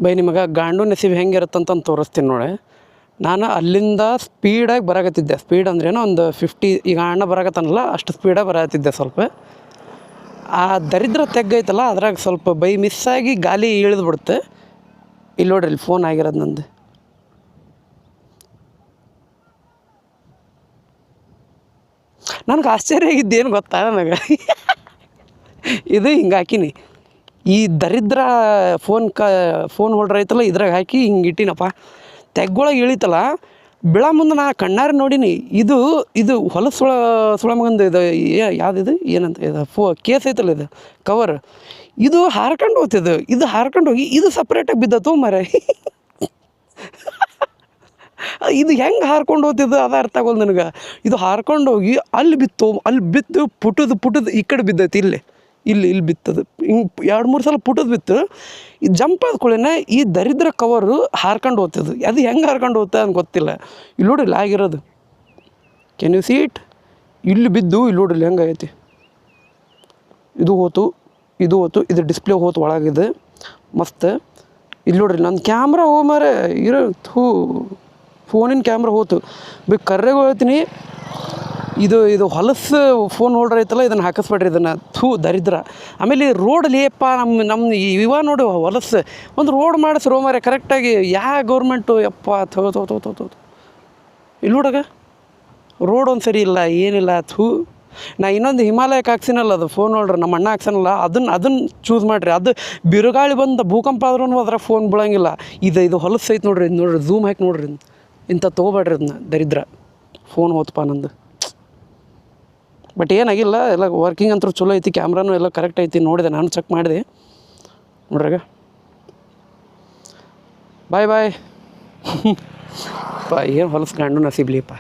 By ನಿಮಗೆ ಗಾಂಡು ನಸೀಬ್ ಹೆಂಗಿರುತ್ತಂತ ತೋರಿಸ್ತೀನಿ ನೋಡಿ. ನಾನು ಅಲ್ಲಿಂದ ಸ್ಪೀಡಾಗಿ ಬರಾಕತ್ತಿದ್ದೆ. ಸ್ಪೀಡ್ ಅಂದ್ರೇನೋ ಒಂದು 50, ಈಗ ಅಣ್ಣ ಬರಾಕತ್ತಾನಲ್ಲ ಅಷ್ಟು ಸ್ಪೀಡಾಗಿ ಬರಾಕತ್ತಿದ್ದೆ. ಸ್ವಲ್ಪ ಆ ದರಿದ್ರ ತೆಗ್ಗೈತಲ್ಲ ಅದ್ರಾಗ ಸ್ವಲ್ಪ ಬೈ ಮಿಸ್ಸಾಗಿ ಗಾಲಿ ಇಳಿದು ಬಿಡುತ್ತೆ. ಇಲ್ಲಿ ನೋಡ್ರಿ, ಇಲ್ಲಿ ಫೋನ್ ಆಗಿರೋದು ನಂದು. ನನಗೆ ಆಶ್ಚರ್ಯ ಆಗಿದ್ದೇನು ಗೊತ್ತಾ, ನನಗೆ ಇದು ಹಿಂಗೆ ಹಾಕಿನಿ, ಈ ದರಿದ್ರ ಫೋನ್ ಹೋಲ್ಡ್ರ್ ಐತಲ್ಲ ಇದ್ರಾಗ ಹಾಕಿ ಹಿಂಗೆ ಇಟ್ಟಿನಪ್ಪ. ತೆಗ್ಗೊಳಗೆ ಇಳಿತಲ್ಲ, ಬೆಳ ಮುಂದೆ ನಾ ಕಣ್ಣಾರೆ ನೋಡೀನಿ. ಇದು ಹೊಲಸು ಸುಳಮಗಂದು ಇದು ಯಾವುದಿದು ಏನಂತ ಇದು ಕೇಸ್ ಐತಲ್ಲ, ಇದು ಕವರ್, ಇದು ಹಾರ್ಕೊಂಡು ಹೋಗ್ತಿದ್ದು. ಇದು ಹಾರ್ಕೊಂಡು ಹೋಗಿ ಇದು ಸಪ್ರೇಟಾಗಿ ಬಿದ್ದತ್ತು ಮರೆ. ಇದು ಹೆಂಗೆ ಹಾರ್ಕೊಂಡು ಹೋಗ್ತಿದ್ದು ಅದು ಅರ್ಥ ಆಗೋದು ನನಗೆ. ಇದು ಹಾರ್ಕೊಂಡು ಹೋಗಿ ಅಲ್ಲಿ ಬಿತ್ತು ಪುಟದ ಈ ಕಡೆ ಬಿದ್ದೈತಿ. ಇಲ್ಲಿ ಬಿತ್ತದು ಹಿಂಗೆ 2-3 ಸಲ ಬಿತ್ತು. ಇದು ಜಂಪ್ ಆದ ಕೂಡಲೇ ಈ ದರಿದ್ರ ಕವರು ಹಾರ್ಕೊಂಡು ಹೋಗ್ತದೆ. ಅದು ಹೆಂಗೆ ಹಾರ್ಕೊಂಡು ಹೋಗ್ತದೆ ಅಂತ ಗೊತ್ತಿಲ್ಲ. ಇಲ್ಲಿ ನೋಡಿಲ್ಲ ಆಗಿರೋದು, ಕ್ಯಾನ್ ಯು ಸಿ ಇಟ್? ಇಲ್ಲಿ ಬಿದ್ದು ಇಲ್ಲಿ ನೋಡಿಲ್ಲ ಹೆಂಗಾಗೈತಿ. ಇದು ಹೋತು, ಇದು ಡಿಸ್ಪ್ಲೇ ಹೋತು ಒಳಗಿದೆ ಮಸ್ತ್. ಇಲ್ಲಿ ನೋಡ್ರಿ ನನ್ನ ಕ್ಯಾಮ್ರಾ ಮಾರೆ ಇರೋ ಫೋನಿನ ಕ್ಯಾಮ್ರಾ ಹೋತು. ಕರ್ರೆಗೆ ಹೇಳ್ತೀನಿ, ಇದು ಹೊಲಸು ಫೋನ್ ಹೋಲ್ಡರ್ ಐತಲ್ಲ ಇದನ್ನು ಹಾಕಿಸ್ಬೇಡ್ರಿ, ಇದನ್ನು ದರಿದ್ರ. ಆಮೇಲೆ ರೋಡಲ್ಲಿ ನಮ್ಮ ಇವ ನೋಡು ಹೊಲಸು ಒಂದು ರೋಡ್ ಮಾಡಿಸ್ರೋ ಮಾರೆ ಕರೆಕ್ಟಾಗಿ. ಗೌರ್ಮೆಂಟು ಇಲ್ಲಿ ನೋಡಾಗ ರೋಡ್ ಒಂದು ಸರಿ ಇಲ್ಲ, ಏನಿಲ್ಲ. ನಾ ಇನ್ನೊಂದು ಹಿಮಾಲಯಕ್ಕೆ ಹಾಕ್ಸಿನಲ್ಲ, ಅದು ಫೋನ್ ಹೋಲ್ಡ್ರ್ ನಮ್ಮ ಅಣ್ಣ ಹಾಕ್ಸನಲ್ಲ, ಅದನ್ನು ಚೂಸ್ ಮಾಡಿರಿ. ಅದು ಬಿರುಗಾಳಿ ಬಂದು ಭೂಕಂಪ ಆದ್ರೂ ಅದ್ರಾಗ ಫೋನ್ ಬೀಳಂಗಿಲ್ಲ. ಇದು ಹೊಲಸು ಐತೆ ನೋಡ್ರಿ. ಝೂಮ್ ಹಾಕಿ ನೋಡ್ರಿ, ಇಂಥ ತೊಗೋಬೇಡ್ರಿ ಅದನ್ನ. ದರಿದ್ರ ಫೋನ್ ಹೋತಪ್ಪ ನಂದು. ಬಟ್ ಏನಾಗಿಲ್ಲ, ಎಲ್ಲ ವರ್ಕಿಂಗ್ ಅಂತೂ ಚಲೋ ಐತಿ. ಕ್ಯಾಮ್ರಾನು ಎಲ್ಲ ಕರೆಕ್ಟ್ ಐತಿ, ನೋಡಿದೆ ನಾನು, ಚೆಕ್ ಮಾಡಿದೆ ನೋಡ್ರಾಗ. ಬಾಯ್ ಏನು ಹೊಲಸು ಗಾಂಡು ನಸೀಬ್ಲಿಪ್ಪ.